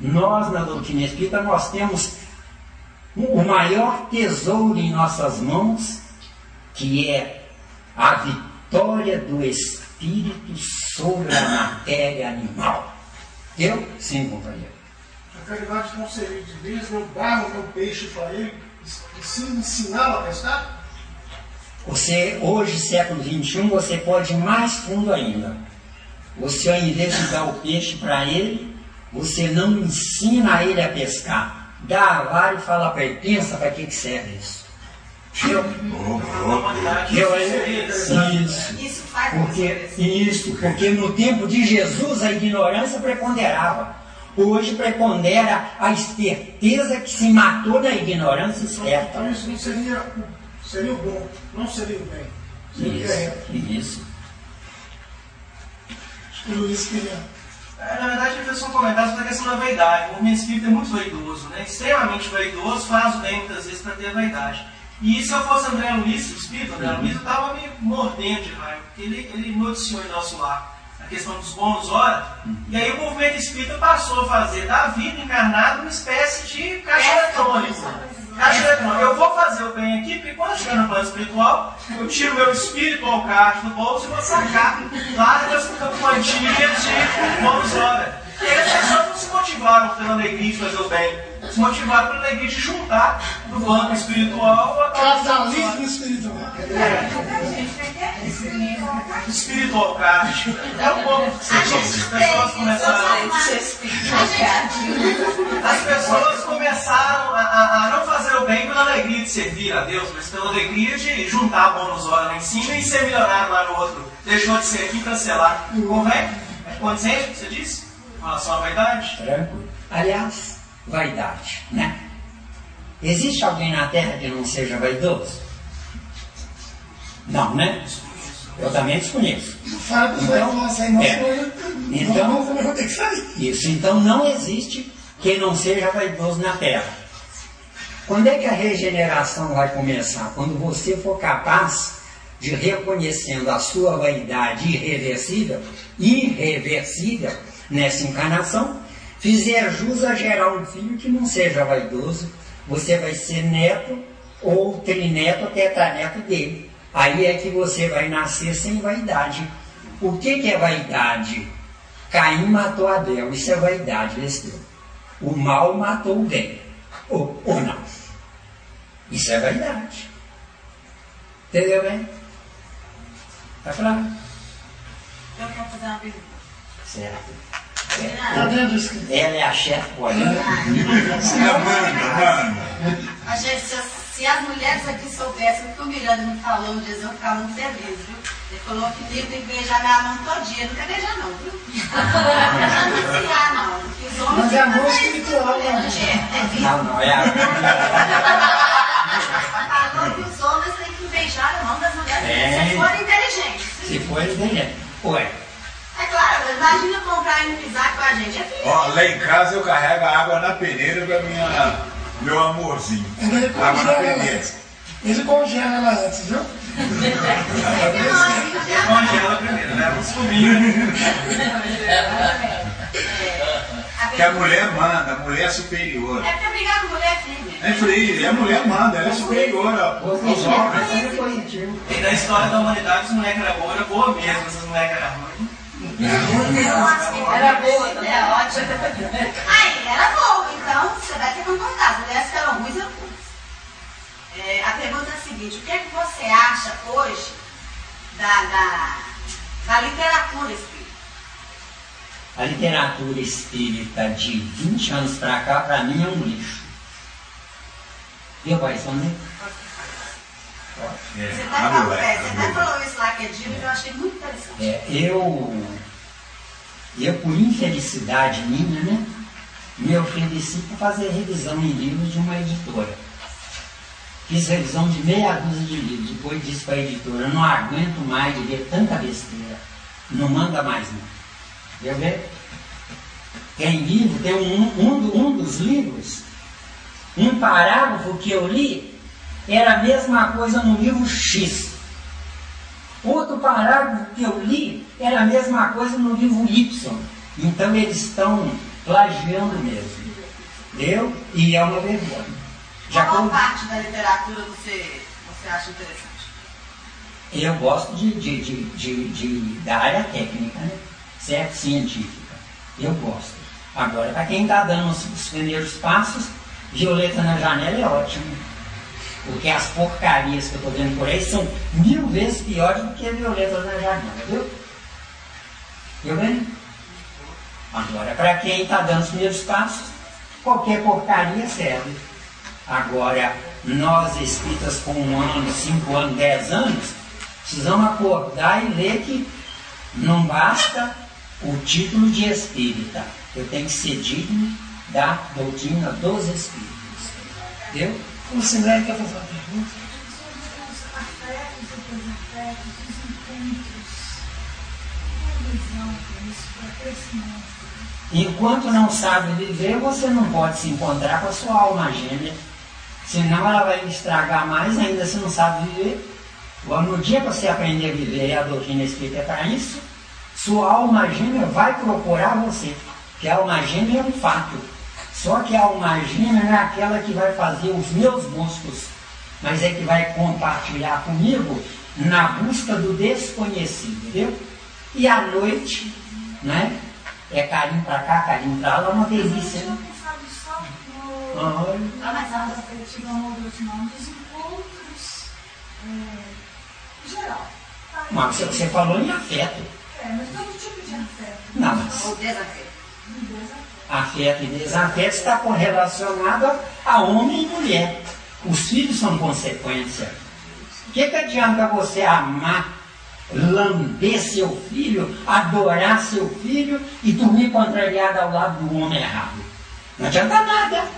Nós, na doutrina espírita, nós temos o maior tesouro em nossas mãos, que é a vitória do espírito sobre a matéria animal. Eu? Sim, companheiro. A caridade não seria de Deus, não dar o meu peixe para ele, ensiná-lo a pescar? Você, hoje, século XXI, você pode ir mais fundo ainda. Você, ao invés de dar o peixe para ele, você não ensina ele a pescar. Dá a vara e fala para ele, pensa para que serve isso. Porque no tempo de Jesus a ignorância preponderava. Hoje prepondera a esperteza que se matou da ignorância esperta. Então isso não seria o bom, não seria o bem. Isso. Acho que o Luiz queria. Na verdade, eu fiz só um comentário sobre a questão da vaidade. O movimento espírita é muito vaidoso, né? Extremamente vaidoso, faz o bem muitas vezes para ter vaidade. E se eu fosse André Luiz, o espírito André Luiz, eu estava me mordendo de raiva, porque ele noticiou em nosso lar a questão dos bônus hora, e aí o movimento espírita passou a fazer da vida encarnada uma espécie de caixa eletrônico. Eu vou fazer o bem aqui, porque quando eu chegar no plano espiritual, eu tiro meu espiritual caixa do bolso e vou sacar várias quantias de bônus hora. E aí as pessoas não se motivaram pela alegria de fazer o bem, se motivaram pela alegria de juntar do banco espiritual a capitalismo espiritual. Espiritual caixa. É um pouco que as pessoas começaram. As pessoas começaram a não fazer o bem pela alegria de servir a Deus, mas pela alegria de juntar a bônus hora lá em cima e ser milionário lá no outro. Deixou de ser aqui e cancelar. Convém? É condizente o que você disse? Em relação à vaidade? Tranquilo. Aliás, vaidade, né? Existe alguém na Terra que não seja vaidoso? Não, né? Eu também desconheço. Então não existe quem não seja vaidoso na Terra. Quando é que a regeneração vai começar? Quando você for capaz de, reconhecendo a sua vaidade irreversível nessa encarnação, fizer jus a gerar um filho que não seja vaidoso, você vai ser neto ou trineto ou tetraneto dele. Aí é que você vai nascer sem vaidade. O que é vaidade? Caim matou Abel, isso é vaidade, vestiu. O mal matou o bem, ou não. Isso é vaidade. Entendeu bem? Tá claro? Eu quero fazer uma pergunta. Certo. Ela é a chefe, pode. A gente, se as mulheres aqui soubessem o que o Miranda me falou no dia, eu ficava muito feliz, viu? Ele falou que livro tem que beijar minha mão todinha. Não quer beijar não, viu? Não quer anunciar não. Mas é amor espiritual, né? Não, é a... Falou que os homens têm que beijar a mão das mulheres se forem inteligentes. Se forem inteligentes. Ué. É claro, imagina comprar e não pisar com a gente. É filho. Ó, lá em casa eu carrego a água na peneira para meu amorzinho. Água na peneira. Ele congela ela antes, viu? Congela primeiro, né? Vamos subir. Que a mulher manda, a mulher é superior. É porque brigar com mulher é filho. É frio, a mulher manda, ela é superior aos homens. E na história da humanidade, as mulheres que eram boas eram boas mesmo, essas mulheres que eram ruins. Era boa, é ótimo. Aí, era boa, então você vai ter que concordar. As mulheres que eram ruins eram ruins. A pergunta é a seguinte: o que é que você acha hoje da literatura espírita? A literatura espírita de 20 anos para cá, para mim, é um lixo. Viu, pai? Responder? Você até falou isso lá que é dívida, eu achei muito interessante. Eu, por infelicidade minha, né, me ofereci para fazer revisão em livros de uma editora. Fiz revisão de meia dúzia de livros. Depois disse para a editora: eu não aguento mais de ver tanta besteira. Não manda mais, não. Viu ver? Tem livro, tem um dos livros, um parágrafo que eu li, era a mesma coisa no livro X. Outro parágrafo que eu li era a mesma coisa no livro Y. Então eles estão plagiando mesmo. Entendeu? E é uma vergonha. Qual parte da literatura você acha interessante? Eu gosto da área técnica, né? Certo? Científica. Eu gosto. Agora, para quem está dando os primeiros passos, Violeta na Janela é ótimo. Porque as porcarias que eu estou vendo por aí são 1000 vezes piores do que a Violeta na Janela, viu? Viu bem? Agora, para quem está dando os primeiros passos, qualquer porcaria serve. Agora, nós espíritas com 1 ano, 5 anos, 10 anos, precisamos acordar e ler que não basta o título de espírita. Eu tenho que ser digno da doutrina dos espíritos. Entendeu? O Sinai quer fazer uma pergunta? Os afetos e desafetos, os encontros. Qual a visão para isso, para crescimento? Enquanto não sabe viver, você não pode se encontrar com a sua alma gêmea. Senão ela vai estragar mais ainda se não sabe viver. No dia que você aprender a viver, e a doutrina espírita é para isso, sua alma gêmea vai procurar você. Porque a alma gêmea é um fato. Só que a alma gêmea não é aquela que vai fazer os meus buscos, mas é que vai compartilhar comigo na busca do desconhecido, entendeu? E à noite, né? É carinho para cá, carinho para lá, uma delícia, né? Na perspectiva não dos encontros geral. Mas você falou em afeto. Mas todo tipo de afeto. Não, mas Ou desafeto. afeto e desafeto está correlacionado a homem e mulher. Os filhos são consequência. O que adianta você amar, lamber seu filho, adorar seu filho e dormir contrariado ao lado do homem errado? Não adianta nada.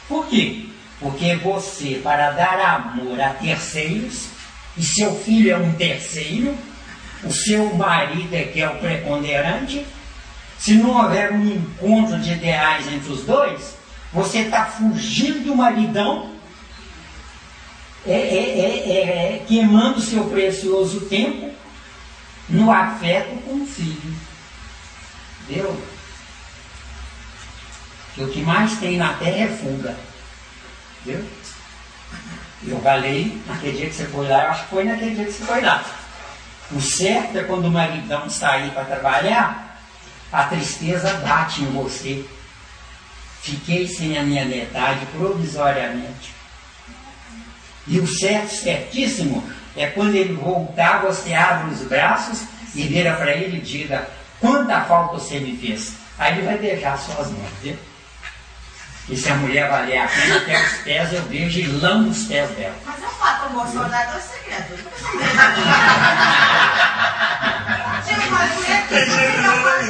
Por quê? Porque você, para dar amor a terceiros, e seu filho é um terceiro, o seu marido é que é o preponderante, se não houver um encontro de ideais entre os dois, você está fugindo do maridão, queimando seu precioso tempo no afeto com o filho. Entendeu? Que o que mais tem na terra é fuga. Entendeu? Eu falei naquele dia que você foi lá, eu acho que foi naquele dia que você foi lá. O certo é quando o maridão sair para trabalhar, a tristeza bate em você. Fiquei sem a minha metade provisoriamente. E o certo, certíssimo, é quando ele voltar, você abre os braços e vira para ele e diga: quanta falta você me fez. Aí ele vai deixar suas mãos, viu? E se a mulher valer a pena, até os pés eu vejo e lambo os pés dela. Mas é fato, o Bolsonaro é dois segredos. Tinha uma mulher que não falou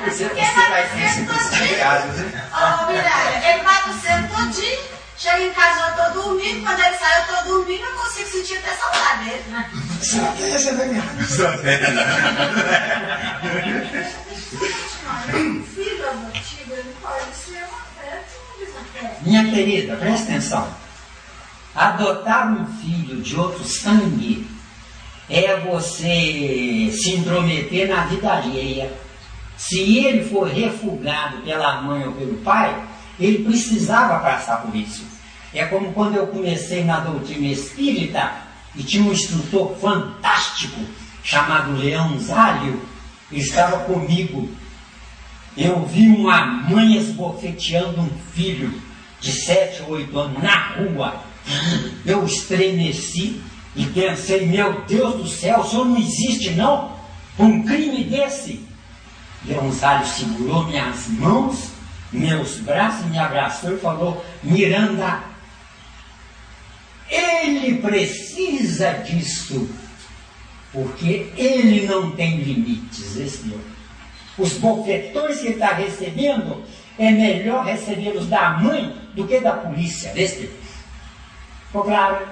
Você vai ter esse complicado, né? Ô, Miralha, ele vai do centro todo dia, chega em casa, eu tô dormindo, quando ele sai, eu tô dormindo, eu consigo sentir até saudade dele. Estratégia da guerra. Filho adotivo, ele pode ser um afeto ou um desafeto. Minha querida, presta atenção. Adotar um filho de outro sangue é você se intrometer na vida alheia. Se ele for refugado pela mãe ou pelo pai, ele precisava passar por isso. É como quando eu comecei na doutrina espírita e tinha um instrutor fantástico chamado Leão Zálio, ele estava comigo. Eu vi uma mãe esbofeteando um filho de 7 ou 8 anos na rua. Eu estremeci e pensei, meu Deus do céu, o senhor não existe não? Um crime desse? Leão Zálio segurou minhas mãos, meus braços, me abraçou e falou, Miranda, ele precisa disso, porque ele não tem limites, esse Deus. Os bofetões que ele está recebendo, é melhor recebê-los da mãe do que da polícia, esse. Ficou claro?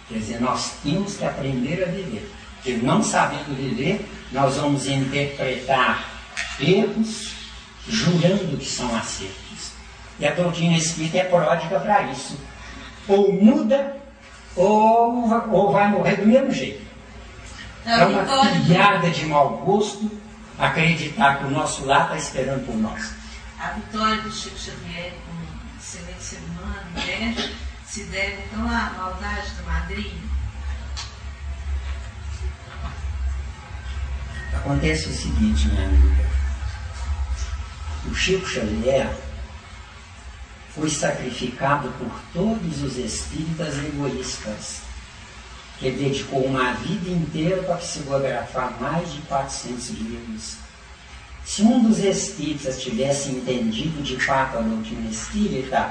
Quer dizer, nós temos que aprender a viver. Porque não sabendo viver, nós vamos interpretar erros, jurando que são acertos. E a doutrina espírita é pródiga para isso. Ou muda, ou vai morrer do mesmo jeito. É uma pilhada de mau gosto acreditar que o nosso lar está esperando por nós. A vitória do Chico Xavier como excelente ser humano e médico se deve então à maldade do madrinho? Acontece o seguinte, minha amiga. O Chico Xavier foi sacrificado por todos os espíritas egoístas, que dedicou uma vida inteira para psicografar mais de 400 livros. Se um dos espíritas tivesse entendido de fato a doutrina espírita,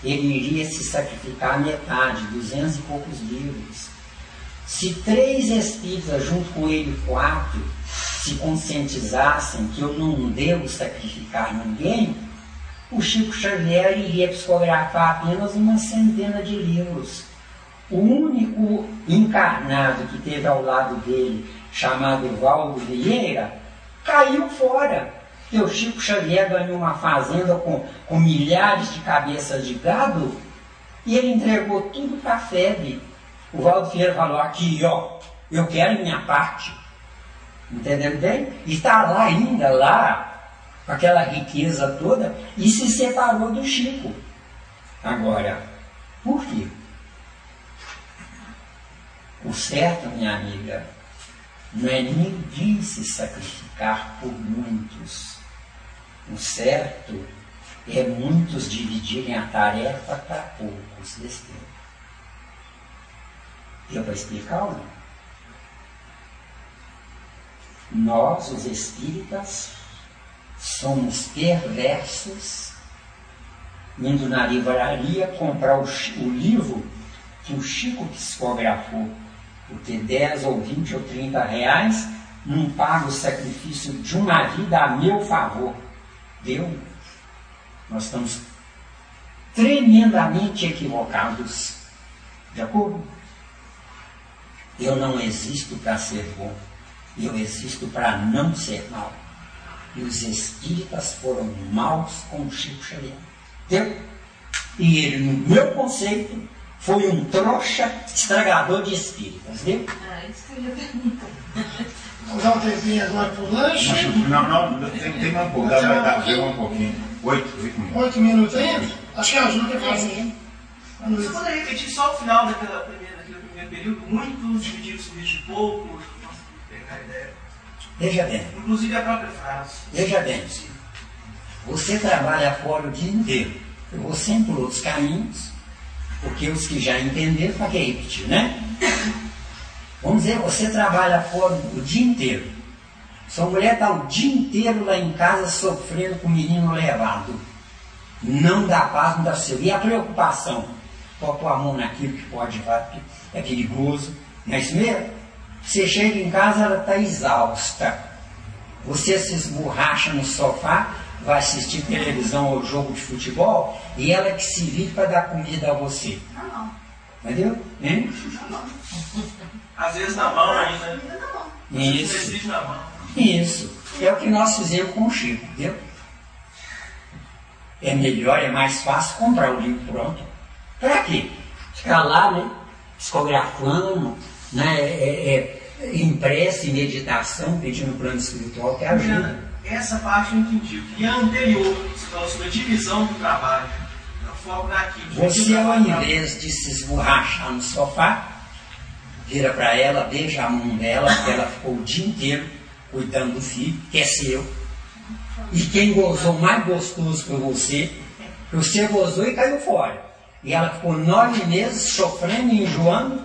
ele iria se sacrificar a metade, 200 e poucos livros. Se 3 espíritas, junto com ele 4, se conscientizassem que eu não devo sacrificar ninguém, o Chico Xavier iria psicografar apenas uma centena de livros. O único encarnado que teve ao lado dele, chamado Valdo Vieira, caiu fora. E o Chico Xavier ganhou uma fazenda com milhares de cabeças de gado e ele entregou tudo para a FEB. O Valdo Vieira falou, aqui ó, eu quero minha parte. Entendeu bem? E está lá ainda, lá, com aquela riqueza toda, e se separou do Chico. Agora, por quê? O certo, minha amiga, não é ninguém se sacrificar por muitos. O certo é muitos dividirem a tarefa para poucos. Deu para explicar ou não? Nós, os espíritas, somos perversos, indo na livraria comprar o livro que o Chico psicografou, porque 10 ou 20 ou 30 reais não paga o sacrifício de uma vida a meu favor. Deu? Nós estamos tremendamente equivocados. De acordo? Eu não existo para ser bom. Eu existo para não ser mal. E os espíritas foram maus com o Chico Xavier. Deu? E ele, no meu conceito, foi um trouxa estragador de espíritas. Deu? Isso que eu ia perguntar. Vamos dar um tempinho agora para o lanche? Não, tem um pouco, dá um pouquinho. 8 minutos. 8 minutos ainda? Acho que ajuda a fazer. Você poderia repetir só o final daquele primeiro período? Muitos dividiram o serviço de poucos. Nossa, pegar a ideia. Veja bem. Inclusive a própria frase. Veja bem. Você trabalha fora o dia inteiro. Eu vou sempre por outros caminhos, porque os que já entenderam, para que repetir, né? Vamos dizer, você trabalha fora o dia inteiro. Sua mulher está o dia inteiro lá em casa sofrendo com o menino levado. Não dá paz, não dá sossego. E a preocupação? Pode pôr a mão naquilo que pode, é perigoso. Não é isso mesmo? Você chega em casa, ela está exausta. Você se esborracha no sofá, vai assistir televisão ou jogo de futebol, e ela que se vira para dar comida a você. Não. Entendeu? Hein? Às vezes na mão ainda. Isso. Na mão. Isso. É o que nós fizemos com o Chico, entendeu? É melhor, é mais fácil comprar o livro pronto. Para quê? Ficar lá, né? Psicografando, né? em prece, meditação, pedindo plano espiritual que ajuda. Essa parte eu entendi. E a anterior, você falou sobre a divisão do trabalho. Eu foco naquilo. Você, ao invés de se esborrachar no sofá, vira para ela, beija a mão dela, porque ela ficou o dia inteiro cuidando do filho, que é seu. E quem gozou mais gostoso foi você gozou e caiu fora. E ela ficou 9 meses sofrendo e enjoando,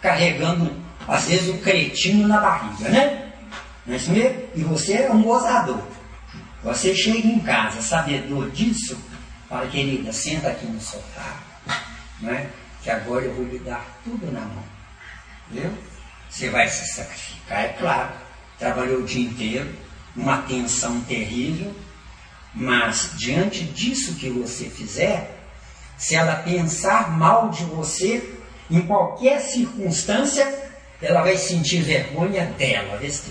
carregando, às vezes, o cretino na barriga, né? Não é isso mesmo? E você é um gozador. Você chega em casa, sabedor disso, fala, querida, senta aqui no sofá, né? Que agora eu vou lhe dar tudo na mão. Viu? Você vai se sacrificar, é claro. Trabalhou o dia inteiro, uma tensão terrível, mas diante disso que você fizer, se ela pensar mal de você, em qualquer circunstância, ela vai sentir vergonha dela, Deus.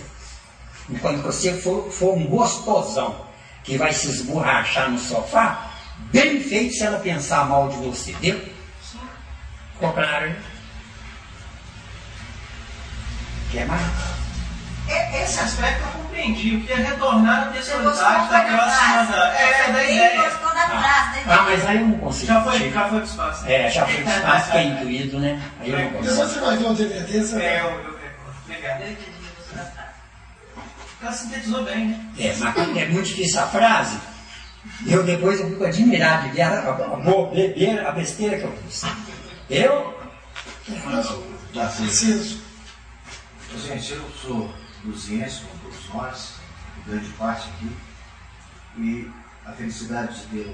Enquanto você for um gostosão que vai se esborrachar no sofá, bem feito se ela pensar mal de você, viu? Ficou claro? Quer mais? Esse aspecto eu compreendi, o que é retornar à textualidade daquela semana. Da ideia. Mas aí eu não consigo. Já foi pro espaço. Já foi pro espaço, que é intuído, né? Aí eu não consigo. Depois você vai ver o DVD, você vai. Obrigado. Ela sintetizou bem, né? Mas é muito difícil a frase. Depois eu fico admirado de ver a besteira que eu fiz. Preciso. Gente, eu sou luziense, como todos nós, grande parte aqui, e a felicidade de ter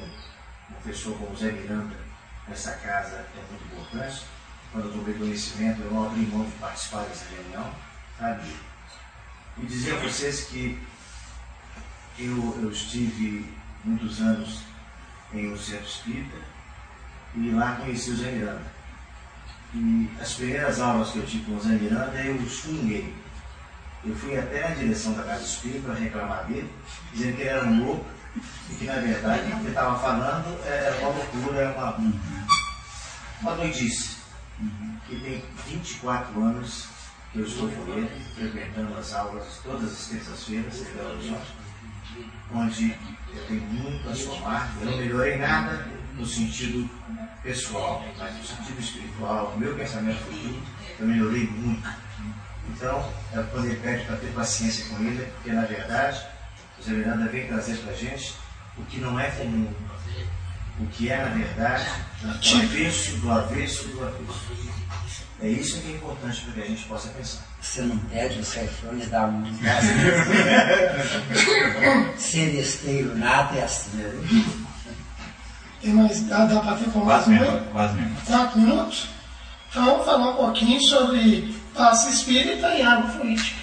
uma pessoa como Zé Miranda nessa casa é muito importante. Quando eu tomei conhecimento, eu não abri mão de participar dessa reunião, sabe? E dizer a vocês que eu estive muitos anos em um centro espírita e lá conheci o Zé Miranda. E as primeiras aulas que eu tive com o Zé Miranda, eu xinguei. Eu fui até na direção da casa espírita para reclamar dele, dizendo que ele era um louco e que, na verdade, o que ele estava falando era uma loucura, era uma doidice. E tem 24 anos que eu estou com ele, frequentando as aulas todas as terças-feiras, onde eu tenho muito a somar. Eu não melhorei nada no sentido pessoal, mas no sentido espiritual, o meu pensamento futuro, eu melhorei muito. Então, quando ele pede para ter paciência com ele, porque na verdade, o Zé Miranda vem trazer para a gente o que não é comum, o que é, na verdade, do avesso, do avesso, do avesso. É isso que é importante para que a gente possa pensar. Você não pede os refrões da música. Seresteiro nato é assim, né? Tem mais, dá para ter com mais um? Quase mesmo. 4 minutos? Então vamos falar um pouquinho sobre passe espírita e água fluídica.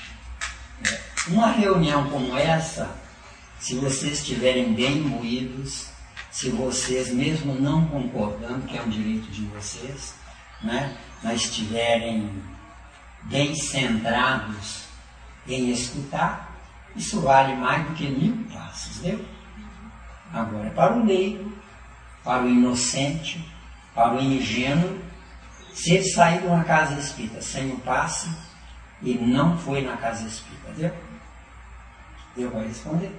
Uma reunião como essa, se vocês estiverem bem imbuídos, se vocês, mesmo não concordando, que é um direito de vocês, né, mas estiverem bem centrados em escutar, isso vale mais do que 1000 passes, viu? Agora, para o leigo, para o inocente, para o ingênuo, se ele sair de uma casa espírita sem o passe, ele não foi na casa espírita, viu? Eu vou responder.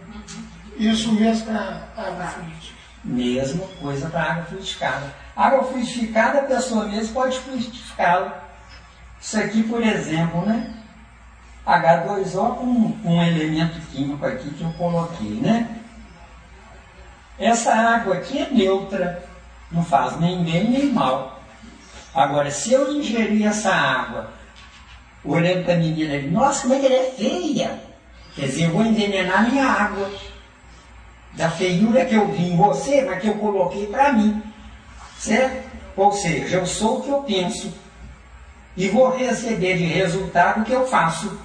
Isso mesmo para água fluídica. Mesma coisa para água fluidificada. Água fluidificada, a pessoa mesmo pode fluidificá-la. Isso aqui, por exemplo, né? H2O com um elemento químico aqui que eu coloquei, né? Essa água aqui é neutra, não faz nem bem nem mal. Agora, se eu ingerir essa água, olhando para a menina ali, nossa, como é que ela é feia! Quer dizer, eu vou envenenar a minha água. Da feiura que eu vi em você, mas que eu coloquei para mim. Certo? Ou seja, eu sou o que eu penso. E vou receber de resultado o que eu faço.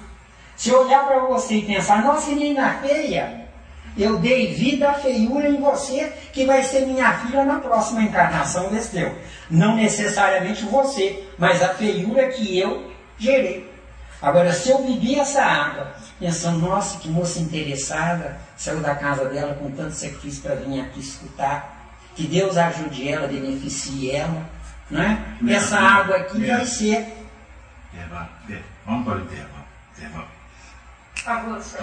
Se eu olhar para você e pensar, nossa, menina feia, eu dei vida à feiura em você, que vai ser minha filha na próxima encarnação desse teu. Não necessariamente você, mas a feiura que eu gerei. Agora, se eu bebi essa água, pensando, nossa, que moça interessada, saiu da casa dela com tanto sacrifício para vir aqui escutar, que Deus ajude ela, beneficie ela, não é? Essa água aqui vai ser... Vamos para o intervalo. Até mais. A você.